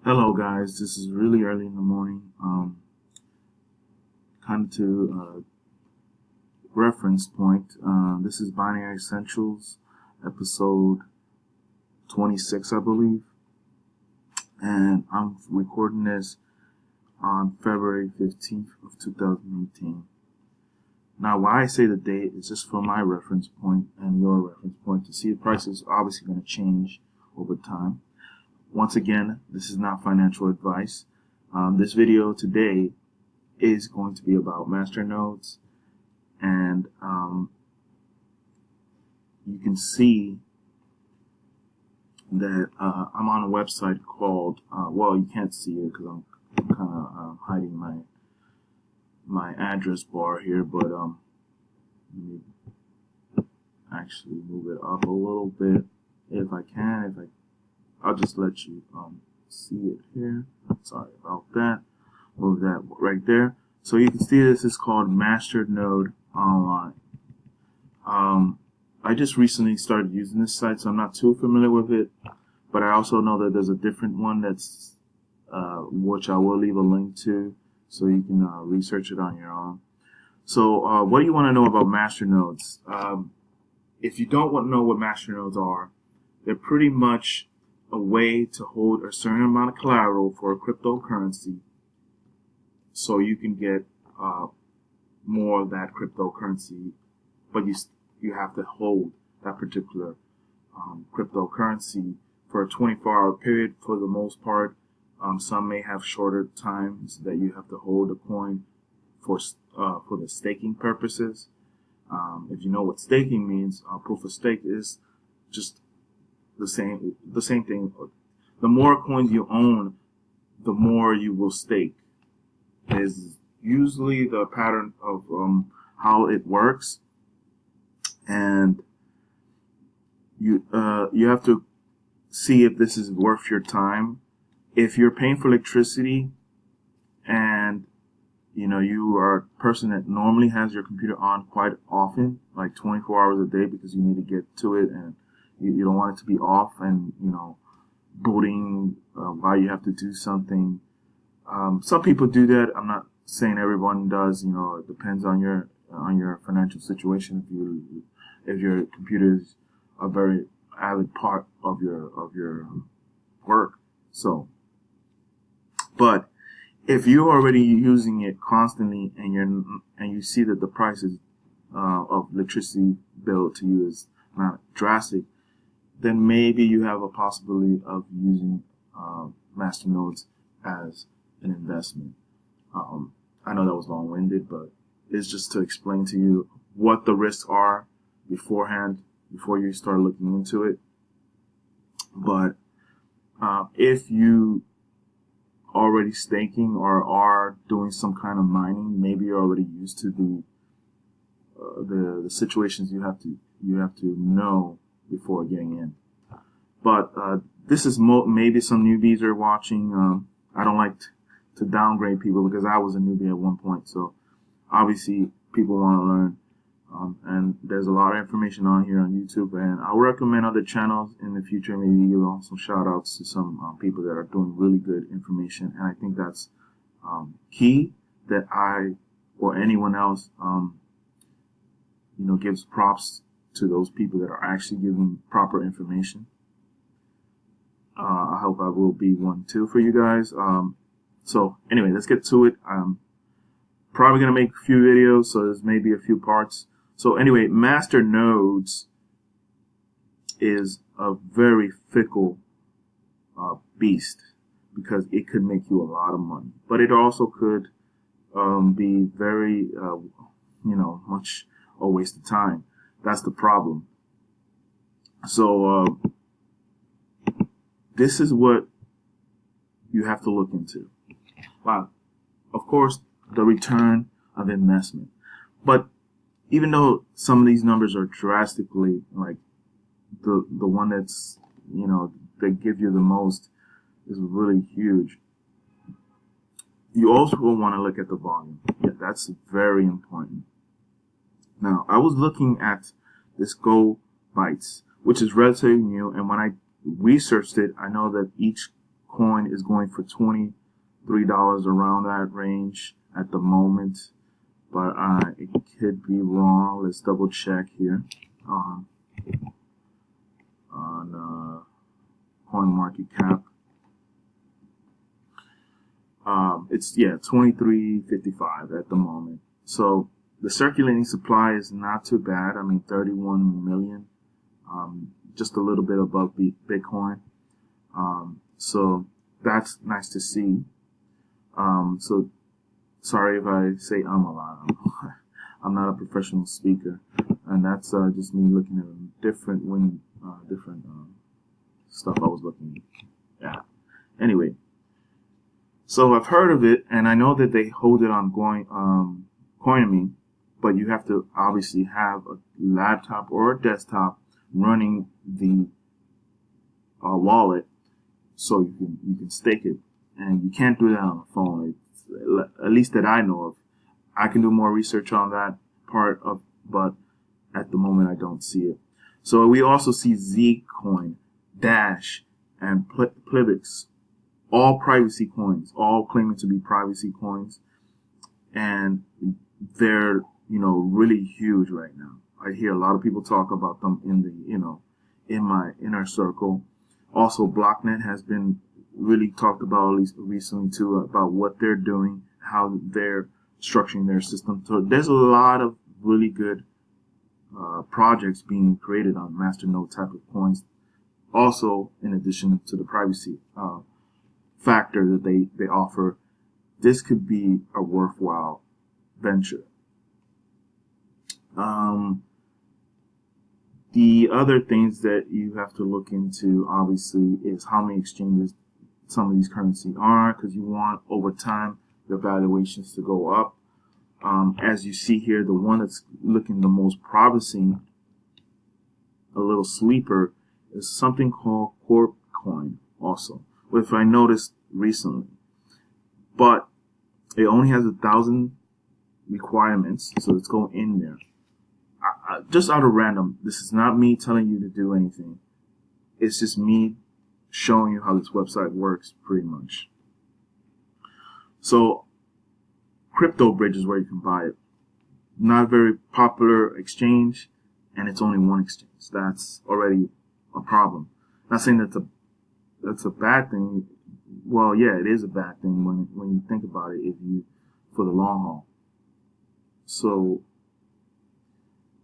Hello guys, this is really early in the morning. Kind of to reference point. This is Binary Essentials, episode 26, I believe, and I'm recording this on February 15th of 2018. Now, why I say the date is just for my reference point and your reference point to see the price is obviously going to change over time. Once again, this is not financial advice. This video today is going to be about Masternodes, and you can see that I'm on a website called, well, you can't see it because I'm kind of hiding my address bar here, but let me actually move it up a little bit if I can. I'll just let you see it here. Sorry about that. Move that right there. So you can see this is called Masternode Online. I just recently started using this site, so I'm not too familiar with it. But I also know that there's a different one that's which I will leave a link to, so you can research it on your own. So what do you want to know about Masternodes? If you don't know what Masternodes are, they're pretty much a way to hold a certain amount of collateral for a cryptocurrency so you can get more of that cryptocurrency, but you have to hold that particular cryptocurrency for a 24-hour period for the most part. Some may have shorter times that you have to hold a coin for the staking purposes. If you know what staking means, proof of stake is just the same thing. The more coins you own, the more you will stake. Is usually the pattern of how it works, and you have to see if this is worth your time. If you're paying for electricity, and you are a person that normally has your computer on quite often, like 24 hours a day, because you need to get to it and you don't want it to be off and, booting while you have to do something. Some people do that. I'm not saying everyone does. It depends on your financial situation. If your computer is a very avid part of your work. So, but if you're already using it constantly and you see that the prices of electricity bill to you is not drastic, then maybe you have a possibility of using Masternodes as an investment. I know that was long-winded, but it's just to explain to you what the risks are beforehand, before you start looking into it. But if you already staking or are doing some kind of mining, maybe you're already used to the situations you have to know before getting in. But this is maybe some newbies are watching. I don't like to downgrade people because I was a newbie at one point. So obviously people want to learn. And there's a lot of information on here on YouTube. And I'll recommend other channels in the future. Maybe give some shout outs to some people that are doing really good information. And I think that's key, that I or anyone else gives props to those people that are actually giving proper information. I hope I will be one too for you guys. So anyway, let's get to it. I'm probably going to make a few videos, so there's maybe a few parts. So anyway, Masternodes is a very fickle beast because it could make you a lot of money. But it also could be very, much a waste of time. That's the problem. So this is what you have to look into. Wow. Of course, the return of investment. But even though some of these numbers are drastically, like the one that's, they give you the most is really huge, you also want to look at the volume. Yeah, that's very important. Now, I was looking at this Go Bytes, which is relatively new, and when I researched it, I know that each coin is going for $23 around that range at the moment, but it could be wrong. Let's double check here on coin market cap. It's 23.55 at the moment. So the circulating supply is not too bad. I mean, 31 million, just a little bit above Bitcoin. So that's nice to see. So sorry if I say a lot. I'm not a professional speaker, and that's just me looking at different stuff I was looking at. Anyway, so I've heard of it, and I know that they hold it on Coinme, but you have to obviously have a laptop or a desktop running the wallet, so you can stake it, and you can't do that on the phone. At least that I know of. I can do more research on that part of, but at the moment I don't see it. So we also see Zcoin, Dash, and Plebix, all privacy coins, all claiming to be privacy coins, and they're really huge right now. I hear a lot of people talk about them in my inner circle. Also, Blocknet has been really talked about, at least recently too, about what they're doing, how they're structuring their system. So there's a lot of really good projects being created on Masternode type of coins. Also, in addition to the privacy factor that they offer, this could be a worthwhile venture. The other things that you have to look into, obviously, is how many exchanges some of these currency are, because you want over time the valuations to go up. As you see here, the one that's looking the most promising, a little sleeper, is something called Corpcoin also, which I noticed recently. But it only has 1,000 requirements, so let's go in there. Just out of random, this is not me telling you to do anything. It's just me showing you how this website works, pretty much. So, CryptoBridge is where you can buy it. Not a very popular exchange, and it's only one exchange. That's already a problem. Not saying that's a bad thing. Well, yeah, it is a bad thing when you think about it, for the long haul. So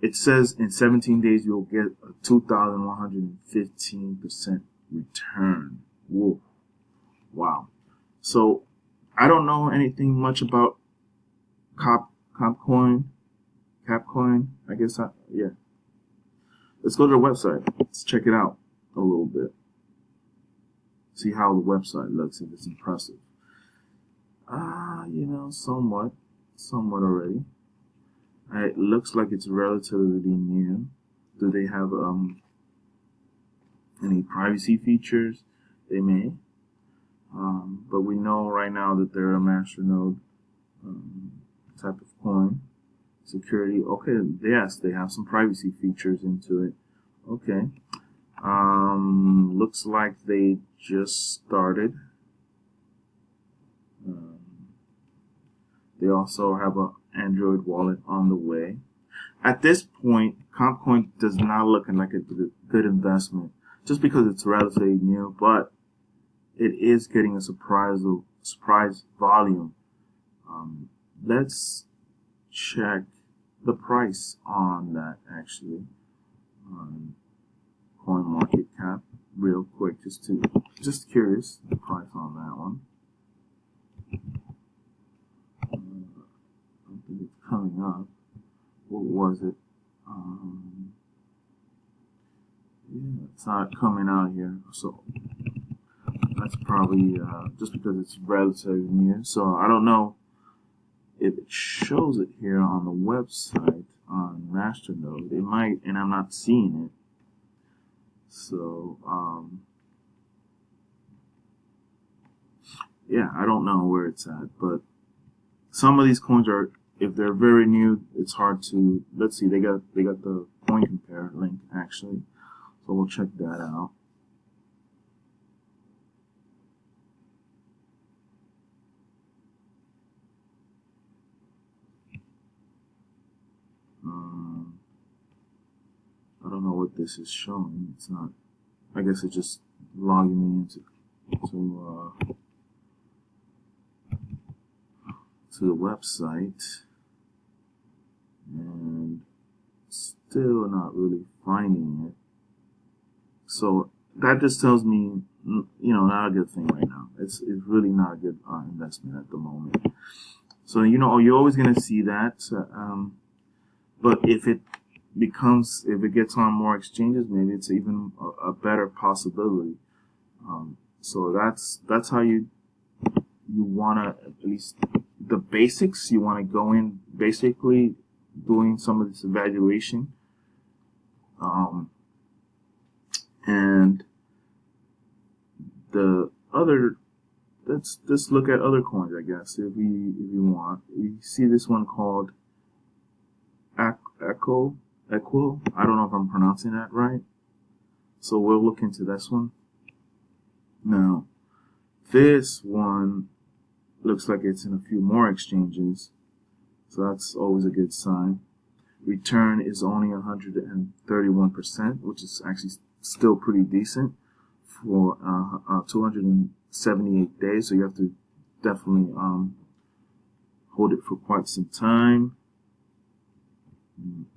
it says in 17 days you'll get a 2,115% return. Whoa. Wow. So I don't know anything much about Capcoin, I guess. Yeah. Let's go to the website. Let's check it out a little bit. See how the website looks, if it's impressive. Somewhat already. It looks like it's relatively new. Do they have any privacy features? They may. But we know right now that they're a Masternode type of coin. Security. Okay, yes, they have some privacy features into it. Okay. Looks like they just started. They also have an Android wallet on the way. At this point, Compcoin does not look like a good investment, just because it's relatively new, but it is getting a surprise volume. Let's check the price on that, actually, on coin market cap real quick, just curious the price on that one. I don't think it's coming up. What was it? Yeah, it's not coming out here, so that's probably just because it's relatively new. So I don't know if it shows it here on the website on Masternode. It might, and I'm not seeing it. So yeah, I don't know where it's at, but some of these coins are, if they're very new, it's hard to. Let's see, they got the coin compare link actually, so we'll check that out. what this is showing. It's not. I guess it's just logging me into to the website, and still not really finding it. So that just tells me, not a good thing right now. It's really not a good investment at the moment. So you're always going to see that. But if it gets on more exchanges, maybe it's even a better possibility. So that's how you want to, at least the basics, you want to go in basically doing some of this evaluation. And the other, let's just look at other coins, I guess, if you want. We see this one called Echo. I don't know if I'm pronouncing that right. So we'll look into this one. Now, this one looks like it's in a few more exchanges. So that's always a good sign. Return is only 131%, which is actually still pretty decent for 278 days. So you have to definitely hold it for quite some time.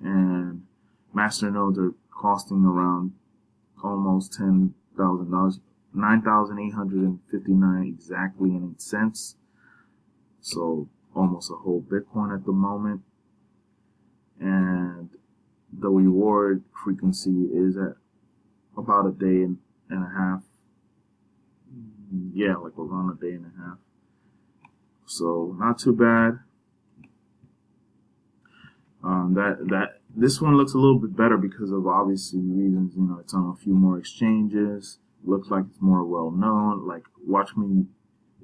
And Masternodes are costing around almost $10,000, $9,859 exactly and 8 cents. So almost a whole Bitcoin at the moment. And the reward frequency is at about a day and a half. Yeah, like around a day and a half. So not too bad. This one looks a little bit better because of obviously reasons. It's on a few more exchanges. Looks like it's more well known. Like watch me.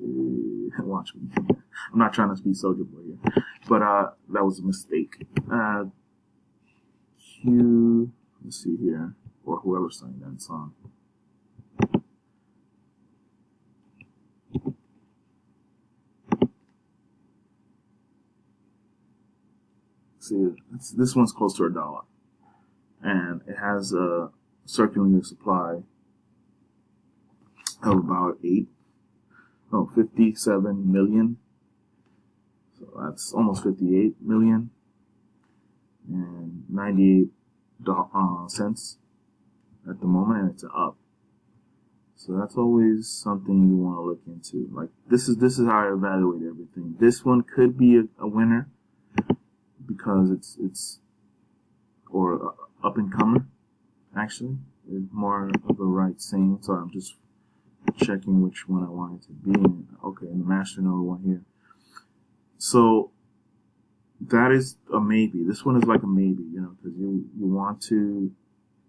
I'm not trying to speak Soulja Boy here, but that was a mistake. Let's see here, or whoever sang that song. See, this one's close to $1, and it has a circulating supply of about 57 million. So that's almost 58 million and 98 cents at the moment, and it's up. So that's always something you want to look into. Like this is how I evaluate everything. This one could be a winner because it's or up and comer. Actually, it's more of the right saying. So I'm just checking which one I want it to be in. Okay, in the Masternode one here. So that is a maybe. This one is like a maybe, because you want to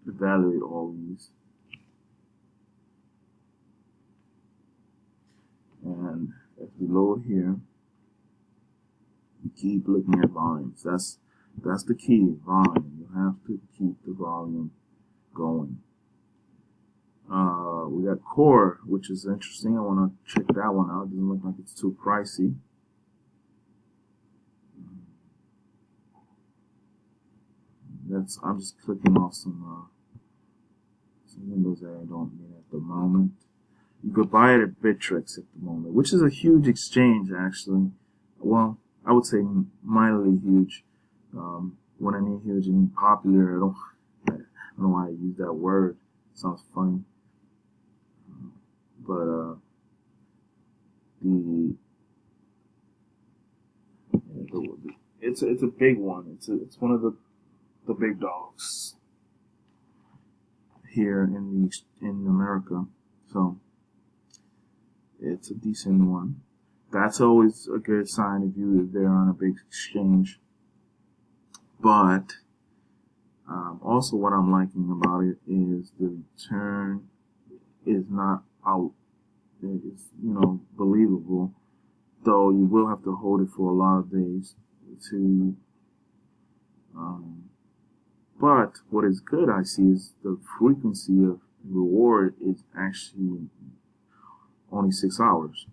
evaluate all these. And if we load here, you keep looking at volumes. That's the key, volume. You have to keep the volume going. We got Core, which is interesting. I want to check that one out. Doesn't look like it's too pricey. I'm just clicking off some windows that I don't need at the moment. You could buy it at Bittrex at the moment, which is a huge exchange actually. Well, I would say mildly huge. When I mean huge and popular, I don't know why I use that word. It sounds funny. But it's a big one. It's one of the big dogs here in America. So it's a decent one. That's always a good sign if they're on a big exchange. But also what I'm liking about it is the return is not out. It's believable, though you will have to hold it for a lot of days to. But what is good I see is the frequency of reward is actually only 6 hours.